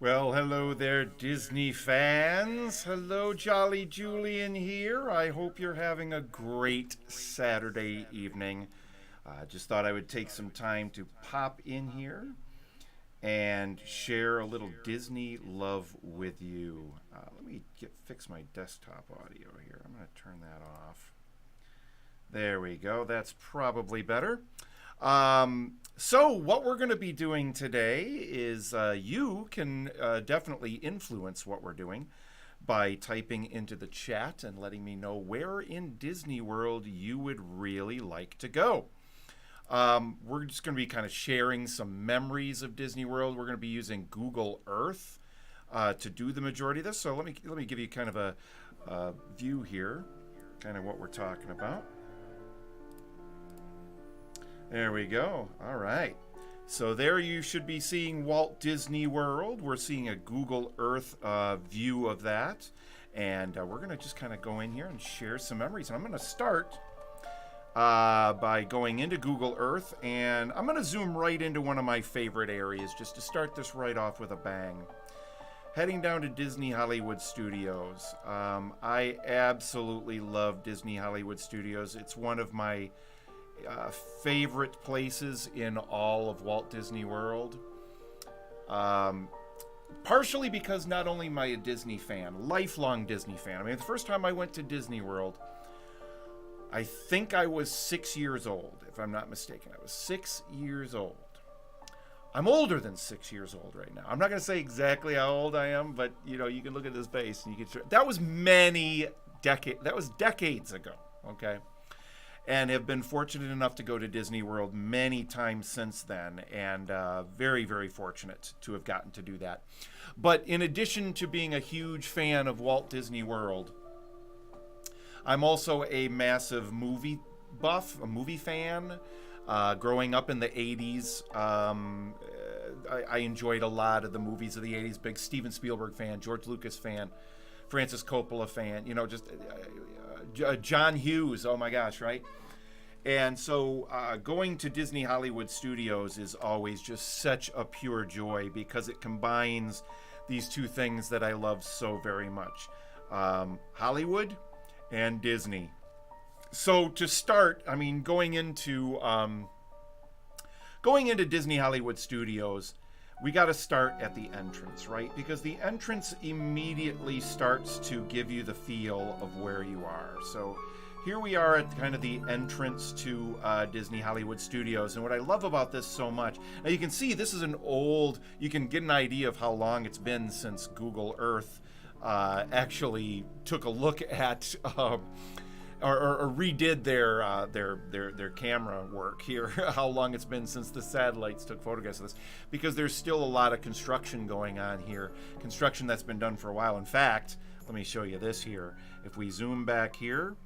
Well, hello there, Disney fans. Hello, Jolly Julian here. I hope you're having a great Saturday evening. Just thought I would take some time to pop in here and share a little Disney love with you. Let me fix my desktop audio here. I'm going to turn that off. There we go. That's probably better. So what we're going to be doing today is you can definitely influence what we're doing by typing into the chat and letting me know where in Disney World you would really like to go. We're just going to be kind of sharing some memories of Disney World. We're going to be using Google Earth to do the majority of this. So let me give you kind of a view here, kind of what we're talking about. There we go. All right. So there you should be seeing Walt Disney World. We're seeing a Google Earth view of that. And we're going to just kind of go in here and share some memories. And I'm going to start by going into Google Earth. And I'm going to zoom right into one of my favorite areas just to start this right off with a bang. Heading down to Disney Hollywood Studios. I absolutely love Disney Hollywood Studios. It's one of my favorite places in all of Walt Disney World. Partially because not only am I a Disney fan, lifelong Disney fan. I mean, the first time I went to Disney World, I think I was 6 years old, if I'm not mistaken. I was 6 years old. I'm older than 6 years old right now. I'm not going to say exactly how old I am, but you know, you can look at this face and you can. That was decades ago. Okay. And have been fortunate enough to go to Disney World many times since then, and very, very fortunate to have gotten to do that. But in addition to being a huge fan of Walt Disney World, I'm also a massive movie buff, a movie fan. Growing up in the 80s, I enjoyed a lot of the movies of the 80s. Big Steven Spielberg fan, George Lucas fan, Francis Coppola fan, you know, just John Hughes, oh my gosh, right? And so going to Disney Hollywood Studios is always just such a pure joy because it combines these two things that I love so very much. Hollywood and Disney. So to start, I mean, going into Disney Hollywood Studios, we got to start at the entrance, right? Because the entrance immediately starts to give you the feel of where you are. So here we are at kind of the entrance to Disney Hollywood Studios. And what I love about this so much, now you can see this is you can get an idea of how long it's been since Google Earth actually took a look at or redid their camera work here, how long it's been since the satellites took photographs of this, because there's still a lot of construction going on here, construction that's been done for a while. In fact, let me show you this here. If we zoom back here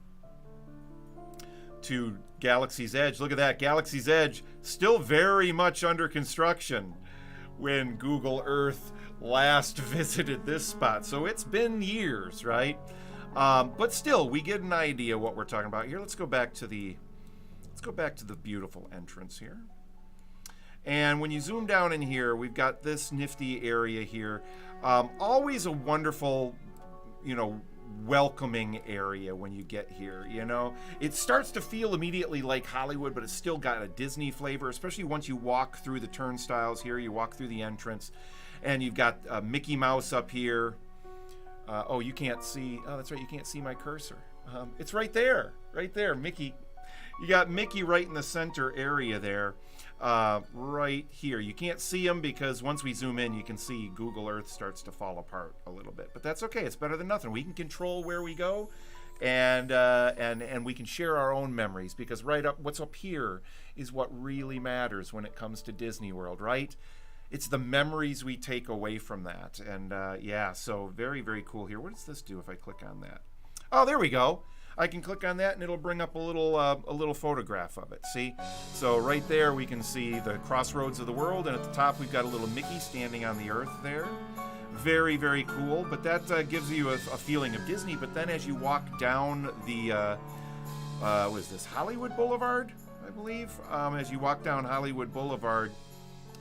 to Galaxy's Edge, look at that, Galaxy's Edge still very much under construction when Google Earth last visited this spot. So it's been years, right? But still, we get an idea what we're talking about here. Let's go back to the beautiful entrance here. And when you zoom down in here, we've got this nifty area here. Always a wonderful, you know, welcoming area when you get here. You know, it starts to feel immediately like Hollywood, but it's still got a Disney flavor, especially once you walk through the turnstiles here. You walk through the entrance, and you've got Mickey Mouse up here. Oh, you can't see. Oh, that's right. You can't see my cursor. It's right there, Mickey. You got Mickey right in the center area there, right here. You can't see him because once we zoom in, you can see Google Earth starts to fall apart a little bit. But that's okay. It's better than nothing. We can control where we go, and we can share our own memories, because what's up here is what really matters when it comes to Disney World, right? It's the memories we take away from that. And yeah, so very, very cool here. What does this do if I click on that? Oh, there we go. I can click on that and it'll bring up a little photograph of it. See? So right there we can see the crossroads of the world, and at the top we've got a little Mickey standing on the earth there. Very, very cool. But that gives you a feeling of Disney. But then as you walk down the, what is this, Hollywood Boulevard, I believe? As you walk down Hollywood Boulevard,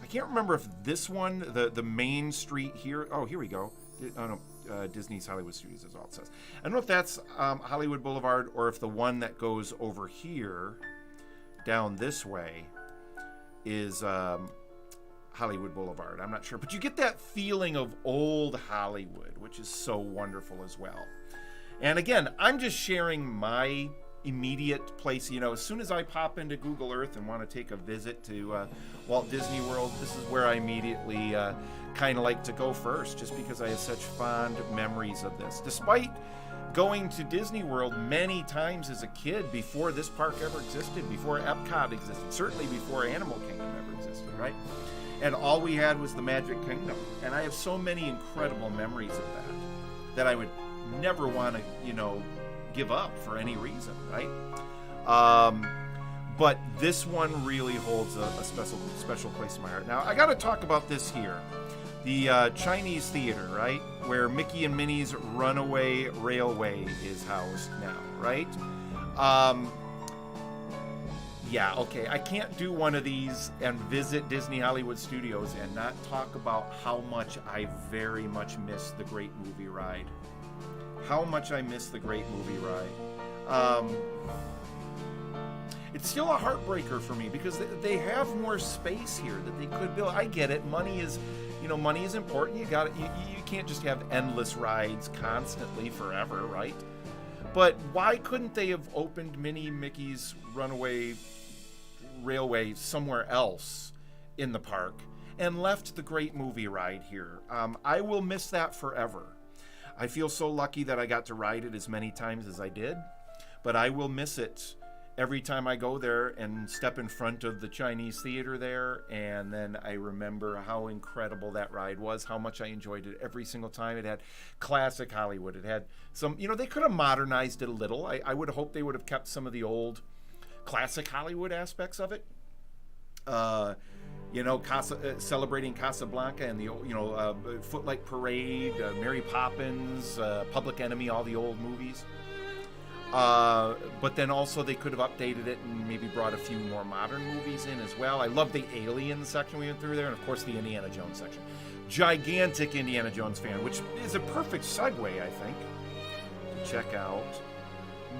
I can't remember if this one, the main street here. Oh, here we go. Oh no, Disney's Hollywood Studios is all it says. I don't know if that's Hollywood Boulevard or if the one that goes over here down this way is Hollywood Boulevard. I'm not sure, but you get that feeling of old Hollywood, which is so wonderful as well. And again, I'm just sharing my immediate place. You know, as soon as I pop into Google Earth and want to take a visit to Walt Disney World, this is where I immediately kind of like to go first, just because I have such fond memories of this. Despite going to Disney World many times as a kid before this park ever existed, before Epcot existed, certainly before Animal Kingdom ever existed, right? And all we had was the Magic Kingdom. And I have so many incredible memories of that I would never want to, you know, give up for any reason, right? But this one really holds a special place in my heart. Now, I got to talk about this here. The Chinese Theater, right? Where Mickey and Minnie's Runaway Railway is housed now, right? Yeah, okay. I can't do one of these and visit Disney Hollywood Studios and not talk about how much I very much miss the Great Movie Ride. How much I miss the Great Movie Ride. It's still a heartbreaker for me because they have more space here that they could build. I get it. Money is important. You can't just have endless rides constantly forever, right? But why couldn't they have opened Mickey's Runaway Railway somewhere else in the park and left the Great Movie Ride here? I will miss that forever. I feel so lucky that I got to ride it as many times as I did, but I will miss it every time I go there and step in front of the Chinese Theater there, and then I remember how incredible that ride was, how much I enjoyed it every single time. It had classic Hollywood. It had some, they could have modernized it a little. I would hope they would have kept some of the old classic Hollywood aspects of it. Celebrating Casablanca and the Footlight Parade, Mary Poppins, Public Enemy, all the old movies. But then also they could have updated it and maybe brought a few more modern movies in as well. I love the Alien section we went through there, and of course the Indiana Jones section. Gigantic Indiana Jones fan, which is a perfect segue, I think, to check out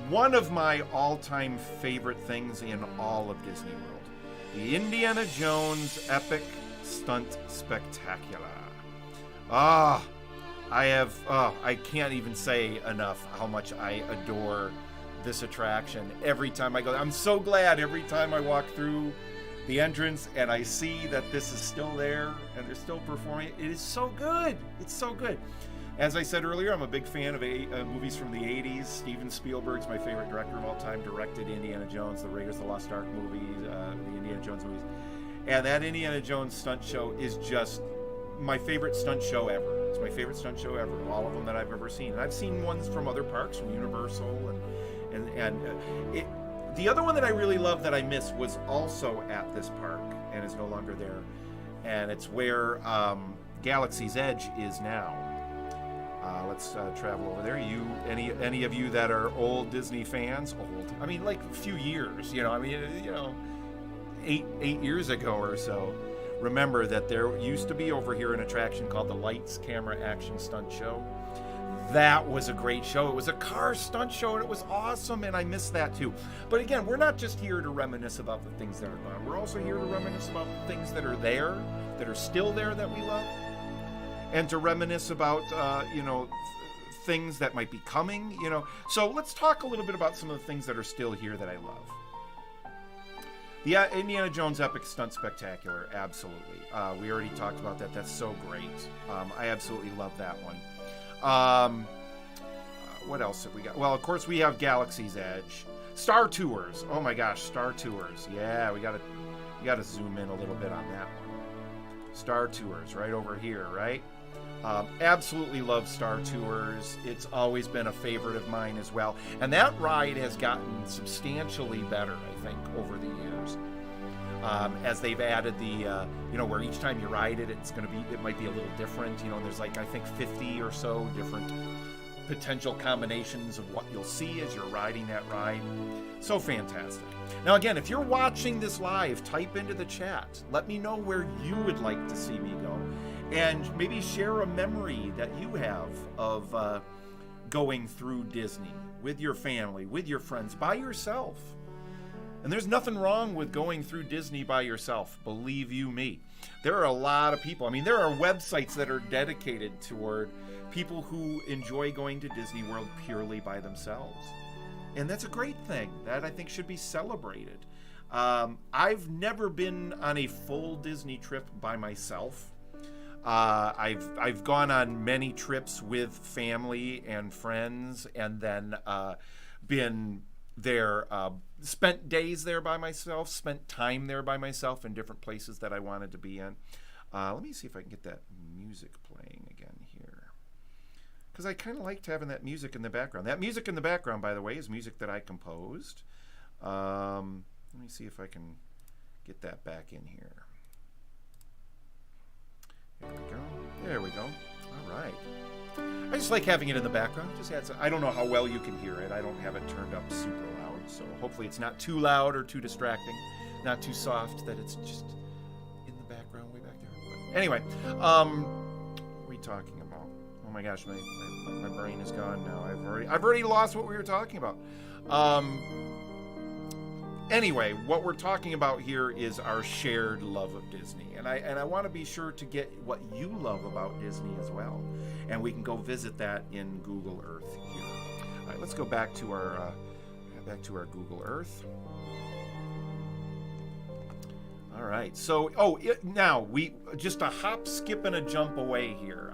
one of my all-time favorite things in all of Disney World. The Indiana Jones Epic Stunt Spectacular. I can't even say enough how much I adore this attraction every time I go. I'm so glad every time I walk through the entrance and I see that this is still there and they're still performing. It is so good. It's so good. As I said earlier, I'm a big fan of movies from the 80s. Steven Spielberg's my favorite director of all time, directed Indiana Jones, the Raiders of the Lost Ark movies, the Indiana Jones movies. And that Indiana Jones stunt show is just my favorite stunt show ever. It's my favorite stunt show ever, of all of them that I've ever seen. And I've seen ones from other parks, from Universal, the other one that I really love that I missed was also at this park and is no longer there. And it's where Galaxy's Edge is now. Let's travel over there. Any of you that are old Disney fans, I mean, like a few years, 8 years ago or so, remember that there used to be over here an attraction called the Lights, Camera, Action Stunt Show. That was a great show. It was a car stunt show, and it was awesome, and I miss that too. But again, we're not just here to reminisce about the things that are gone. We're also here to reminisce about the things that are there, that are still there that we love, and to reminisce about, things that might be coming, So let's talk a little bit about some of the things that are still here that I love. The Indiana Jones Epic Stunt Spectacular, absolutely. We already talked about that. That's so great. I absolutely love that one. What else have we got? Well, of course, we have Galaxy's Edge. Star Tours. Oh my gosh, Star Tours. Yeah, we gotta zoom in a little bit on that one. Star Tours, right over here, right? Absolutely love Star Tours. It's always been a favorite of mine as well. And that ride has gotten substantially better, I think, over the years. As they've added the, where each time you ride it, it might be a little different. And there's like, I think 50 or so different potential combinations of what you'll see as you're riding that ride. So fantastic. Now again, if you're watching this live, type into the chat. Let me know where you would like to see me go. And maybe share a memory that you have of going through Disney with your family, with your friends, by yourself. And there's nothing wrong with going through Disney by yourself, believe you me. There are a lot of people. I mean, there are websites that are dedicated toward people who enjoy going to Disney World purely by themselves. And that's a great thing. That I think should be celebrated. I've never been on a full Disney trip by myself. I've gone on many trips with family and friends, and then been there, spent days there by myself, spent time there by myself in different places that I wanted to be in. Let me see if I can get that music playing again here, because I kind of liked having that music in the background. That music in the background, by the way, is music that I composed. Let me see if I can get that back in here. There we go. There we go. All right. I just like having it in the background. Just adds, I don't know how well you can hear it. I don't have it turned up super loud, so hopefully it's not too loud or too distracting, not too soft that it's just in the background way back there. But anyway, what are we talking about? Oh my gosh, my brain is gone now. I've already lost what we were talking about. Anyway, what we're talking about here is our shared love of Disney. And I want to be sure to get what you love about Disney as well. And we can go visit that in Google Earth here. All right, let's go back to our Google Earth. All right, so now we just a hop, skip, and a jump away here.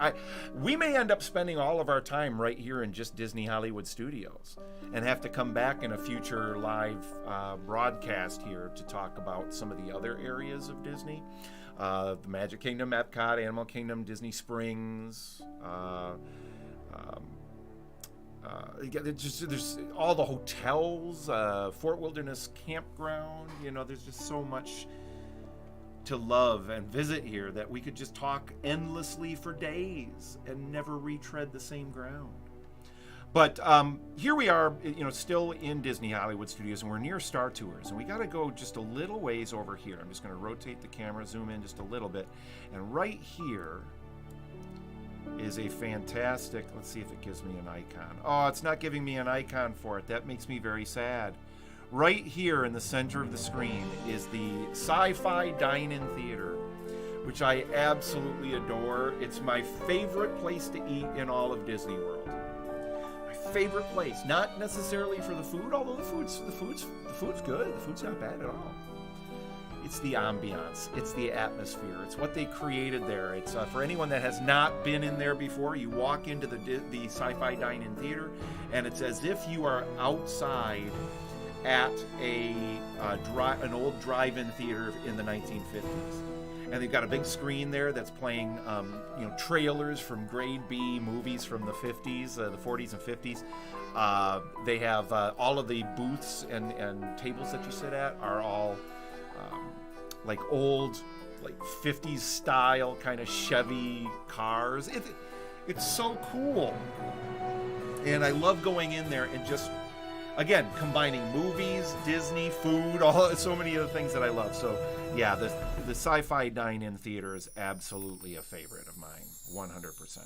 We may end up spending all of our time right here in just Disney Hollywood Studios, and have to come back in a future live broadcast here to talk about some of the other areas of Disney, the Magic Kingdom, Epcot, Animal Kingdom, Disney Springs. There's all the hotels, Fort Wilderness Campground. You know, there's just so much to love and visit here that we could just talk endlessly for days and never retread the same ground. But here we are, still in Disney Hollywood Studios, and we're near Star Tours, and we got to go just a little ways over here. I'm just going to rotate the camera, zoom in just a little bit, and right here is a fantastic, let's see if it gives me an icon. Oh, it's not giving me an icon for it. That makes me very sad. Right here in the center of the screen is the Sci-Fi Dine-In Theater, which I absolutely adore. It's my favorite place to eat in all of Disney World. My favorite place, not necessarily for the food, although the food's good. The food's not bad at all. It's the ambiance. It's the atmosphere. It's what they created there. It's for anyone that has not been in there before. You walk into the Sci-Fi Dine-In Theater, and it's as if you are outside at an old drive-in theater in the 1950s. And they've got a big screen there that's playing trailers from grade B movies from the 50s, the 40s and 50s. They have all of the booths and tables that you sit at are all like old, like 50s style kind of Chevy cars. It's so cool. And I love going in there and just, again, combining movies, Disney, food, so many of the things that I love. So, yeah, the Sci-Fi Dine-In Theater is absolutely a favorite of mine, 100%.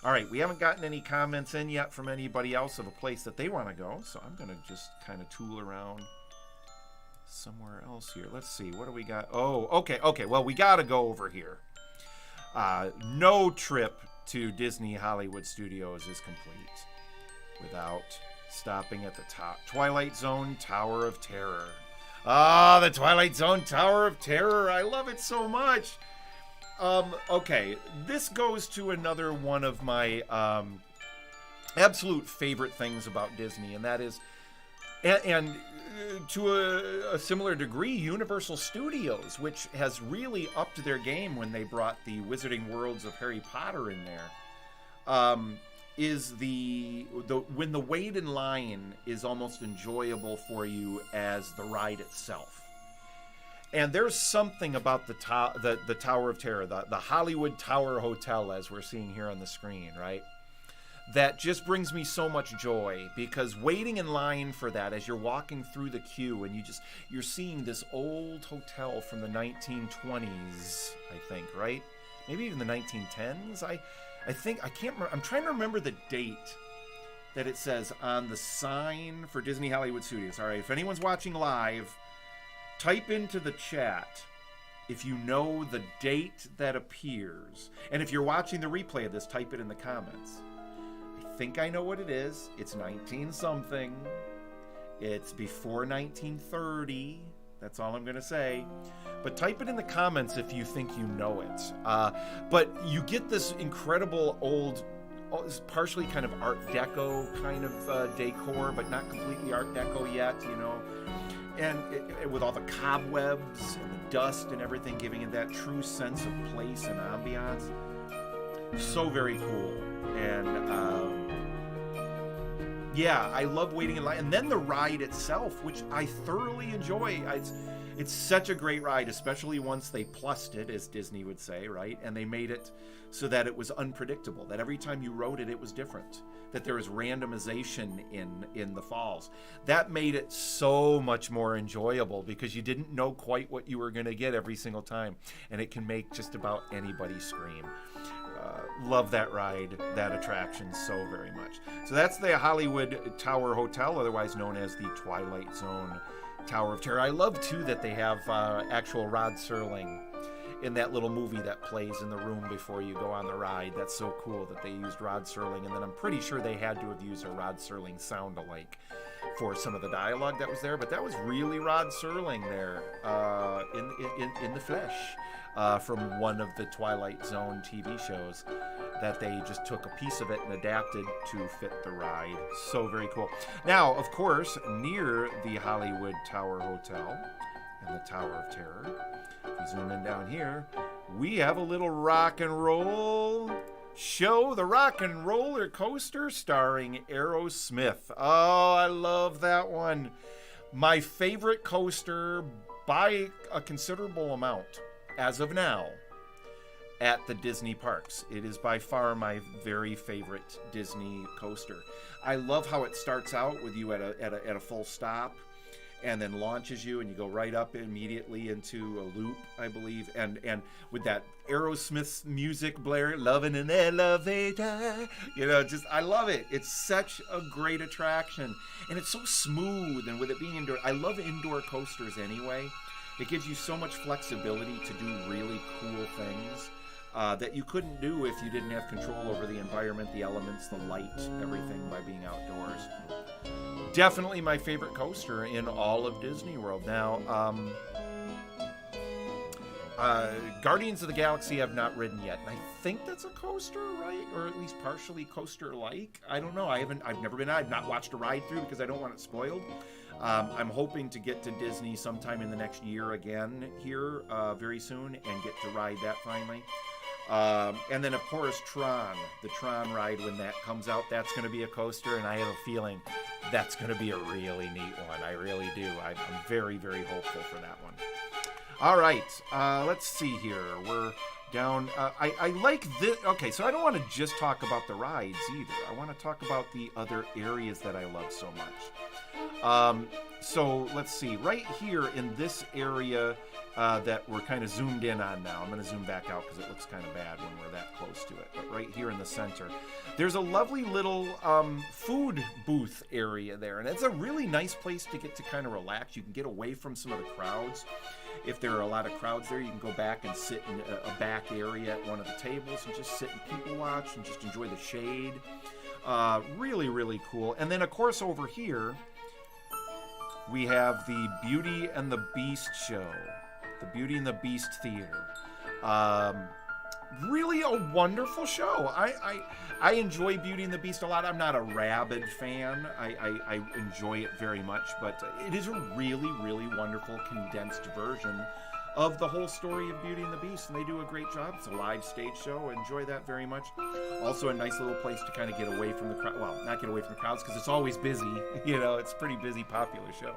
All right, we haven't gotten any comments in yet from anybody else of a place that they want to go, so I'm going to just kind of tool around somewhere else here. Let's see, what do we got? Oh, okay, well, we got to go over here. No trip to Disney Hollywood Studios is complete without stopping at the Twilight Zone Tower of Terror. Ah, the Twilight Zone Tower of Terror. I love it so much. Okay, this goes to another one of my absolute favorite things about Disney, and that is, and to a similar degree, Universal Studios, which has really upped their game when they brought the Wizarding Worlds of Harry Potter in there. Is when the wait in line is almost enjoyable for you as the ride itself. And there's something about the Tower of Terror, the Hollywood Tower Hotel, as we're seeing here on the screen, right? that just brings me so much joy, because waiting in line for that as you're walking through the queue and you're seeing this old hotel from the 1920s, I think, right? Maybe even the 1910s. I think, I can't remember. I'm trying to remember the date that it says on the sign for Disney Hollywood Studios. All right, if anyone's watching live, type into the chat if you know the date that appears. And if you're watching the replay of this, type it in the comments. I think I know what it is. It's 19-something. It's before 1930. That's all I'm going to say. But type it in the comments if you think you know it. But you get this incredible old, partially kind of Art Deco kind of decor, but not completely Art Deco yet, you know. And with all the cobwebs and the dust and everything, giving it that true sense of place and ambiance. So very cool. And yeah, I love waiting in line. And then the ride itself, which I thoroughly enjoy. It's such a great ride, especially once they plussed it, as Disney would say, right? And they made it so that it was unpredictable, that every time you rode it, it was different, that there was randomization in the falls. That made it so much more enjoyable, because you didn't know quite what you were going to get every single time. And it can make just about anybody scream. Love that ride, that attraction so very much. So that's the Hollywood Tower Hotel, otherwise known as the Twilight Zone Tower of Terror. I love, too, that they have actual Rod Serling in that little movie that plays in the room before you go on the ride. That's so cool that they used Rod Serling, and then I'm pretty sure they had to have used a Rod Serling sound-alike for some of the dialogue that was there, but that was really Rod Serling there in the flesh. From one of the Twilight Zone TV shows, that they just took a piece of it and adapted to fit the ride. So very cool. Now, of course, near the Hollywood Tower Hotel and the Tower of Terror, if we zoom in down here, we have a little rock and roll show, the Rock and Roller Coaster starring Aerosmith. Oh, I love that one. My favorite coaster by a considerable amount. As of now, at the Disney parks. It is by far my very favorite Disney coaster. I love how it starts out with you at a full stop, and then launches you, and you go right up immediately into a loop, I believe, and with that Aerosmith music blaring, "Loving an Elevator," you know, just, I love it. It's such a great attraction, and it's so smooth, and with it being indoor, I love indoor coasters anyway. It gives you so much flexibility to do really cool things that you couldn't do if you didn't have control over the environment, the elements, the light, everything by being outdoors. Definitely my favorite coaster in all of Disney World. Now, Guardians of the Galaxy I've not ridden yet. And I think that's a coaster, right? Or at least partially coaster-like. I don't know. I've never been. I've not watched a ride through because I don't want it spoiled. I'm hoping to get to Disney sometime in the next year again here very soon and get to ride that finally. And then, of course, the Tron ride, when that comes out, that's going to be a coaster, and I have a feeling that's going to be a really neat one. I really do. I'm very, very hopeful for that one. All right, let's see here. We're down. I like this. Okay, so I don't want to just talk about the rides either. I want to talk about the other areas that I love so much. So let's see. Right here in this area that we're kind of zoomed in on now. I'm going to zoom back out because it looks kind of bad when we're that close to it. But right here in the center, there's a lovely little food booth area there. And it's a really nice place to get to kind of relax. You can get away from some of the crowds. If there are a lot of crowds there, you can go back and sit in a back area at one of the tables and just sit and people watch and just enjoy the shade. Really, really cool. And then, of course, over here, we have the Beauty and the Beast show. The Beauty and the Beast Theater. Really a wonderful show. I enjoy Beauty and the Beast a lot. I'm not a rabid fan. I enjoy it very much, but it is a really, really wonderful condensed version of the whole story of Beauty and the Beast, and they do a great job. It's a live stage show. I enjoy that very much. Also a nice little place to kind of get away from the crowd. Well, not get away from the crowds because it's always busy. You know, it's a pretty busy, popular show.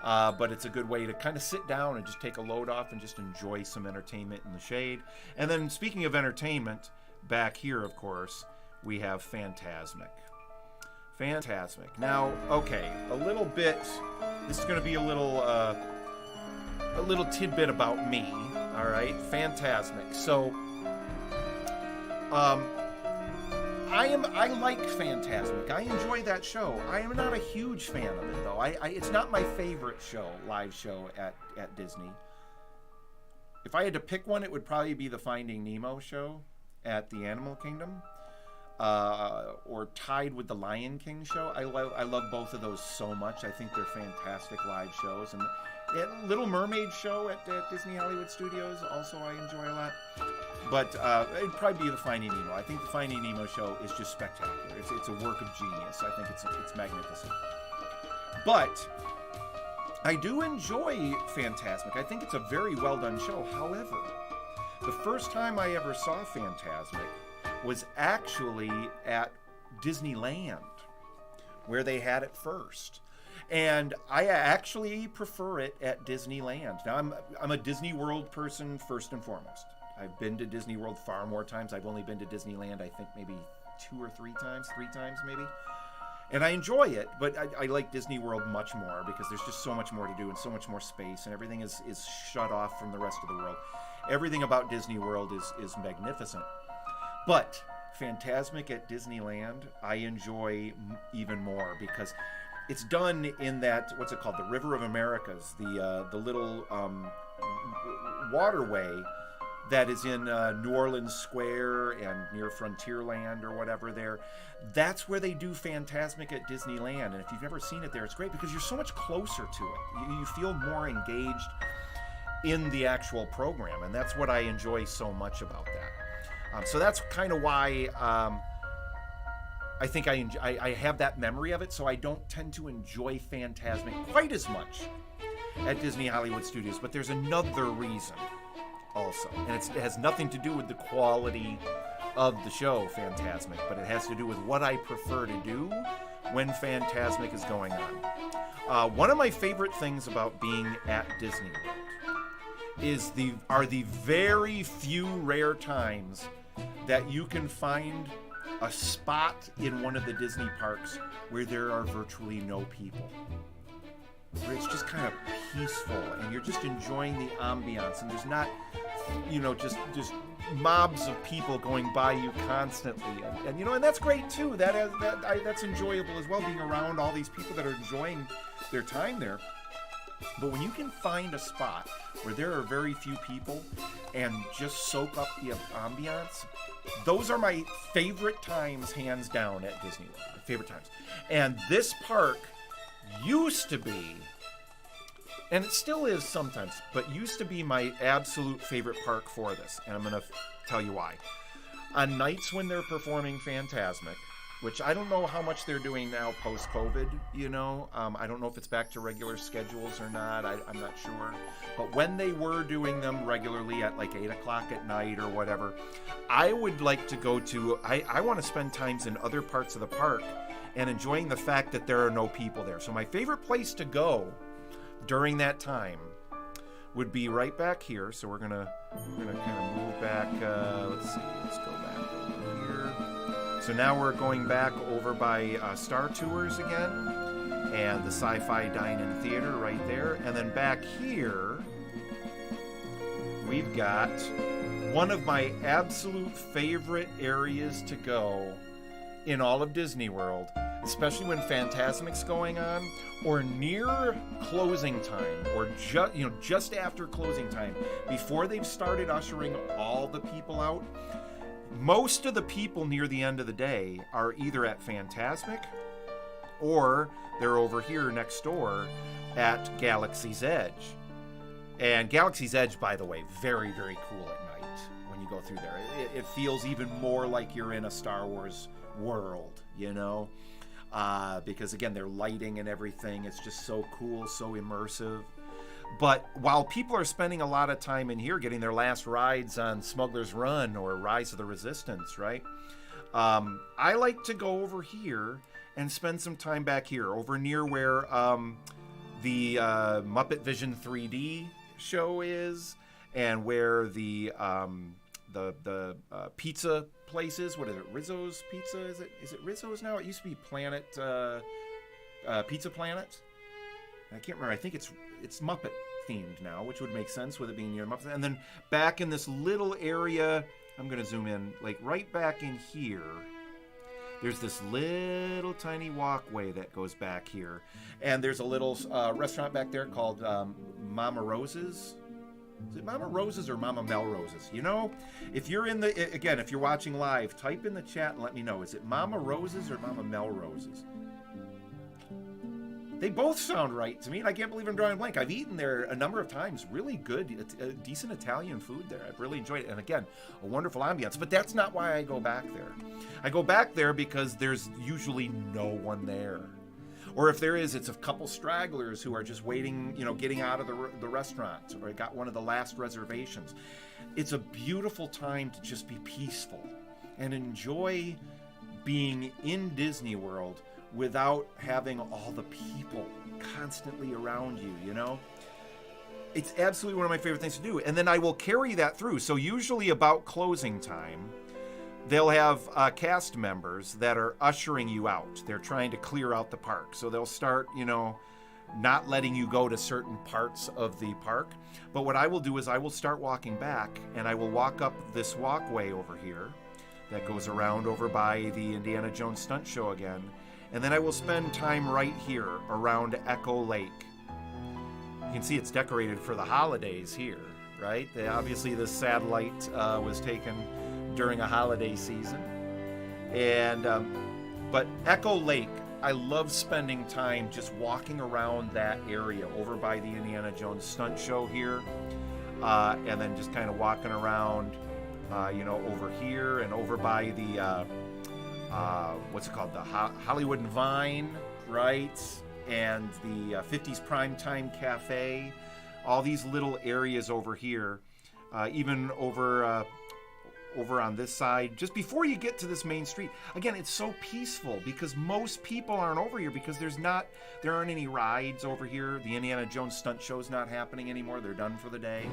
But it's a good way to kind of sit down and just take a load off and just enjoy some entertainment in the shade. And then speaking of entertainment, back here, of course, we have Fantasmic. Fantasmic. Now, okay, a little bit. This is going to be a little tidbit about me. All right, Fantasmic. So, I like Fantasmic. I enjoy that show. I am not a huge fan of it, though. It's not my favorite show, live show at Disney. If I had to pick one, it would probably be the Finding Nemo show at the Animal Kingdom, or tied with the Lion King show. I love both of those so much. I think they're fantastic live shows. And Little Mermaid show at Disney Hollywood Studios also I enjoy a lot. But it'd probably be the Finding Nemo. I think the Finding Nemo show is just spectacular. It's a work of genius. I think it's magnificent. But I do enjoy Fantasmic. I think it's a very well done show. However, the first time I ever saw Fantasmic was actually at Disneyland, where they had it first. And I actually prefer it at Disneyland. Now, I'm a Disney World person first and foremost. I've been to Disney World far more times. I've only been to Disneyland, I think, maybe 2 or 3 times, 3 times maybe. And I enjoy it, but I like Disney World much more because there's just so much more to do and so much more space, and everything is shut off from the rest of the world. Everything about Disney World is magnificent. But Fantasmic at Disneyland, I enjoy even more because it's done in that, what's it called, the River of Americas, the little waterway that is in New Orleans Square and near Frontierland or whatever there. That's where they do Fantasmic at Disneyland. And if you've never seen it there, it's great because you're so much closer to it. You feel more engaged in the actual program, and that's what I enjoy so much about that. So that's kind of why I think I have that memory of it, so I don't tend to enjoy Fantasmic quite as much at Disney Hollywood Studios. But there's another reason also, and it has nothing to do with the quality of the show, Fantasmic, but it has to do with what I prefer to do when Fantasmic is going on. One of my favorite things about being at Disney World are the very few rare times that you can find a spot in one of the Disney parks where there are virtually no people, where it's just kind of peaceful and you're just enjoying the ambiance, and there's not, just mobs of people going by you constantly, and that's great too. That's enjoyable as well, being around all these people that are enjoying their time there. But when you can find a spot where there are very few people and just soak up the ambiance, those are my favorite times, hands down, at Disney World. My favorite times. And this park used to be, and it still is sometimes, but used to be my absolute favorite park for this. And I'm going to tell you why. On nights when they're performing Fantasmic, which I don't know how much they're doing now post-COVID, I don't know if it's back to regular schedules or not. I'm not sure. But when they were doing them regularly at like 8 o'clock at night or whatever, I would like to go to, I want to spend times in other parts of the park and enjoying the fact that there are no people there. So my favorite place to go during that time would be right back here. So we're gonna kind of move back. Let's go back over here. So now we're going back over by Star Tours again, and the Sci-Fi Dine-In Theater right there. And then back here, we've got one of my absolute favorite areas to go in all of Disney World, especially when Fantasmic's going on, or near closing time, or just after closing time, before they've started ushering all the people out. Most of the people near the end of the day are either at Fantasmic or they're over here next door at Galaxy's Edge. And Galaxy's Edge, by the way, very, very cool at night when you go through there. It feels even more like you're in a Star Wars world, because again, their lighting and everything, it's just so cool, so immersive. But while people are spending a lot of time in here getting their last rides on Smuggler's Run or Rise of the Resistance, right? I like to go over here and spend some time back here, over near where the Muppet Vision 3D show is, and where the pizza places. What is it? Rizzo's Pizza? Is it Rizzo's now? It used to be Planet Pizza Planet. I can't remember. I think it's Muppet themed now, which would make sense with it being near Muppet. And then back in this little area, I'm going to zoom in, like right back in here, there's this little tiny walkway that goes back here. And there's a little restaurant back there called Mama Rose's. Is it Mama Rose's or Mama Melrose's? You know, if you're if you're watching live, type in the chat and let me know. Is it Mama Rose's or Mama Melrose's? They both sound right to me, and I can't believe I'm drawing a blank. I've eaten there a number of times. Really good, decent Italian food there. I've really enjoyed it. And again, a wonderful ambiance. But that's not why I go back there. I go back there because there's usually no one there. Or if there is, it's a couple stragglers who are just waiting, getting out of the restaurant, or got one of the last reservations. It's a beautiful time to just be peaceful and enjoy being in Disney World without having all the people constantly around you, It's absolutely one of my favorite things to do. And then I will carry that through. So usually about closing time, they'll have cast members that are ushering you out. They're trying to clear out the park. So they'll start, not letting you go to certain parts of the park. But what I will do is I will start walking back, and I will walk up this walkway over here that goes around over by the Indiana Jones stunt show again. And then I will spend time right here around Echo Lake. You can see it's decorated for the holidays here, right? Obviously, the satellite was taken during a holiday season. And but Echo Lake, I love spending time just walking around that area over by the Indiana Jones stunt show here. And then just kind of walking around, over here and over by the... what's it called? The Hollywood and Vine, right? And the 50s Primetime Cafe. All these little areas over here. Even over on this side, just before you get to this main street. Again, it's so peaceful because most people aren't over here because there aren't any rides over here. The Indiana Jones stunt show's not happening anymore. They're done for the day.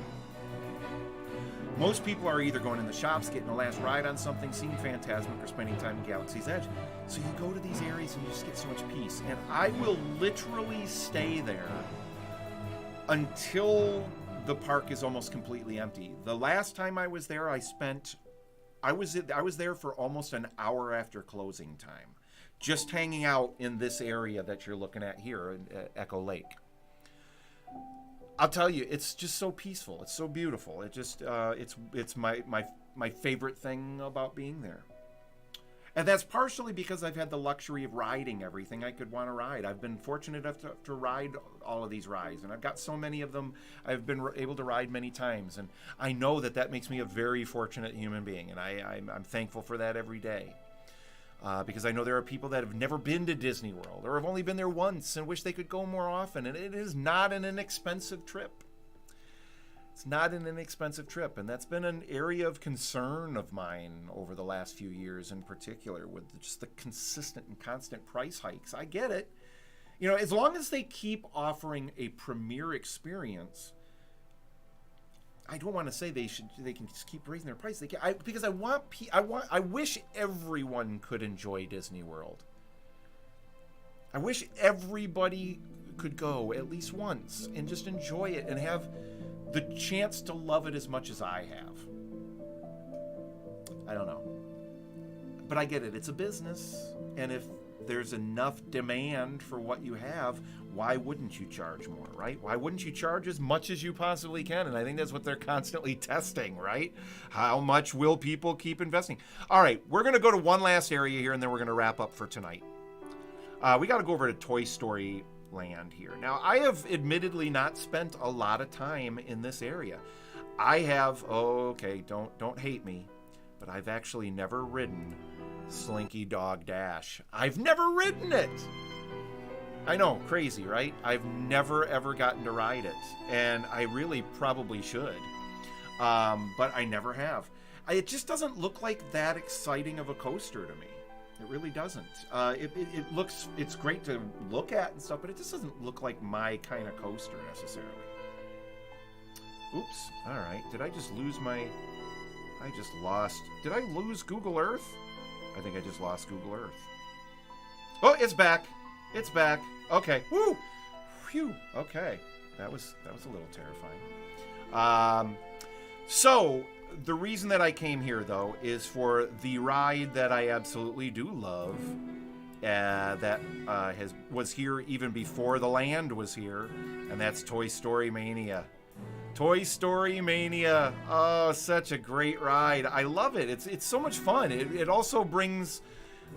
Most people are either going in the shops, getting the last ride on something, seeing Phantasmic, or spending time in Galaxy's Edge. So you go to these areas and you just get so much peace. And I will literally stay there until the park is almost completely empty. The last time I was there, I was there for almost an hour after closing time, just hanging out in this area that you're looking at here at Echo Lake. I'll tell you, it's just so peaceful. It's so beautiful. It just, it's my favorite thing about being there. And that's partially because I've had the luxury of riding everything I could want to ride. I've been fortunate enough to ride all of these rides, and I've got so many of them I've been able to ride many times. And I know that makes me a very fortunate human being, and I'm thankful for that every day. Because I know there are people that have never been to Disney World or have only been there once and wish they could go more often. And it is not an inexpensive trip. It's not an inexpensive trip. And that's been an area of concern of mine over the last few years in particular, with just the consistent and constant price hikes. I get it. As long as they keep offering a premier experience, I don't want to say they can just keep raising their price. Because I wish everyone could enjoy Disney World. I wish everybody could go at least once and just enjoy it and have the chance to love it as much as I have. I don't know. But I get it. It's a business. And if there's enough demand for what you have, why wouldn't you charge more, right? Why wouldn't you charge as much as you possibly can? And I think that's what they're constantly testing, right? How much will people keep investing? All right, we're going to go to one last area here, and then we're going to wrap up for tonight. We got to go over to Toy Story Land here. Now, I have admittedly not spent a lot of time in this area. I have, don't hate me, but I've actually never ridden Slinky Dog Dash. I've never ridden it. I know, crazy, right? I've never ever gotten to ride it, and I really probably should, but I never have. It just doesn't look like that exciting of a coaster to me. It really doesn't. It's great to look at and stuff, but it just doesn't look like my kind of coaster necessarily. Oops. All right. Did I just lose my... I just lost. Did I lose Google Earth? I think I just lost Google Earth. Oh, it's back. It's back. Okay. Woo! Phew. Okay. That was a little terrifying. So the reason that I came here, though, is for the ride that I absolutely do love. That was here even before the land was here, and that's Toy Story Mania. Toy Story Mania. Oh, such a great ride. I love it. It's so much fun. It also brings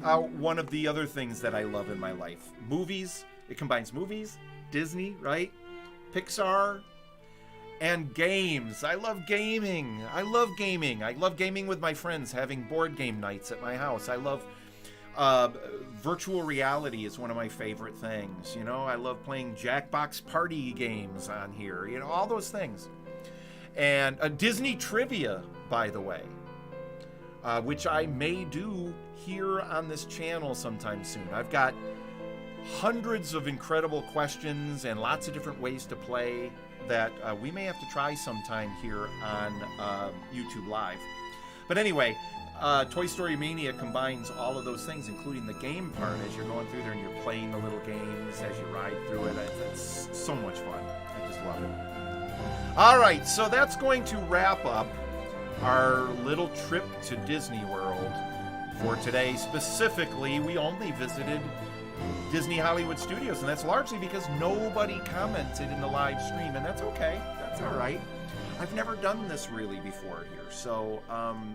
out one of the other things that I love in my life. Movies. It combines movies, Disney, right? Pixar, and games. I love gaming. I love gaming with my friends, having board game nights at my house. I love virtual reality is one of my favorite things. You know, I love playing Jackbox party games on here. You know, all those things. And Disney trivia, by the way, which I may do here on this channel sometime soon. I've got hundreds of incredible questions and lots of different ways to play that we may have to try sometime here on YouTube Live. But anyway, Toy Story Mania combines all of those things, including the game part, as you're going through there and you're playing the little games as you ride through it. It's so much fun. I just love it. All right, so that's going to wrap up our little trip to Disney World for today. Specifically, we only visited Disney Hollywood Studios, and that's largely because nobody commented in the live stream, and that's okay. That's all right. I've never done this really before here, so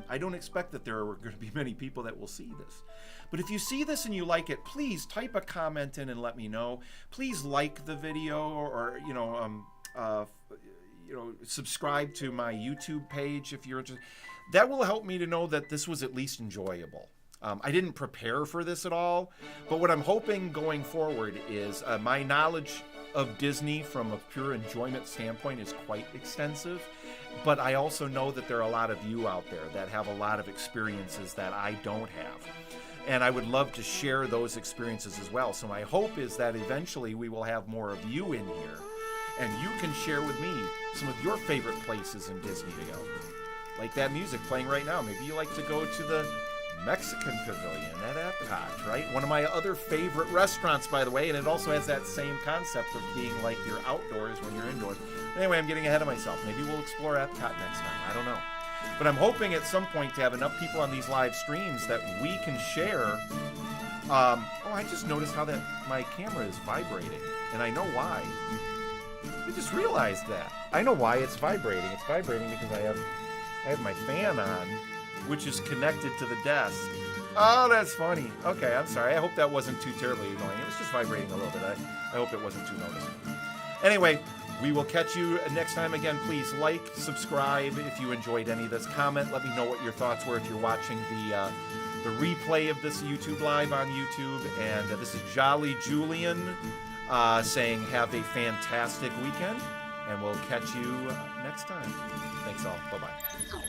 I don't expect that there are going to be many people that will see this. But if you see this and you like it, please type a comment in and let me know. Please like the video, or subscribe to my YouTube page if you're interested. That will help me to know that this was at least enjoyable. I didn't prepare for this at all, but what I'm hoping going forward is my knowledge of Disney from a pure enjoyment standpoint is quite extensive, but I also know that there are a lot of you out there that have a lot of experiences that I don't have, and I would love to share those experiences as well. So my hope is that eventually we will have more of you in here, and you can share with me some of your favorite places in Disney to go. Like that music playing right now. Maybe you like to go to the Mexican Pavilion at Epcot, right? One of my other favorite restaurants, by the way, and it also has that same concept of being like you're outdoors when you're indoors. Anyway, I'm getting ahead of myself. Maybe we'll explore Epcot next time. I don't know. But I'm hoping at some point to have enough people on these live streams that we can share. I just noticed how that my camera is vibrating, and I know why. I just realized that. I know why it's vibrating. It's vibrating because I have my fan on, which is connected to the desk. Oh, that's funny. Okay, I'm sorry. I hope that wasn't too terribly annoying. It was just vibrating a little bit. I hope it wasn't too noticeable. Anyway, we will catch you next time. Again, please like, subscribe if you enjoyed any of this. Comment. Let me know what your thoughts were if you're watching the replay of this YouTube Live on YouTube. And this is Jolly Julian saying have a fantastic weekend, and we'll catch you next time. Thanks all. Bye-bye.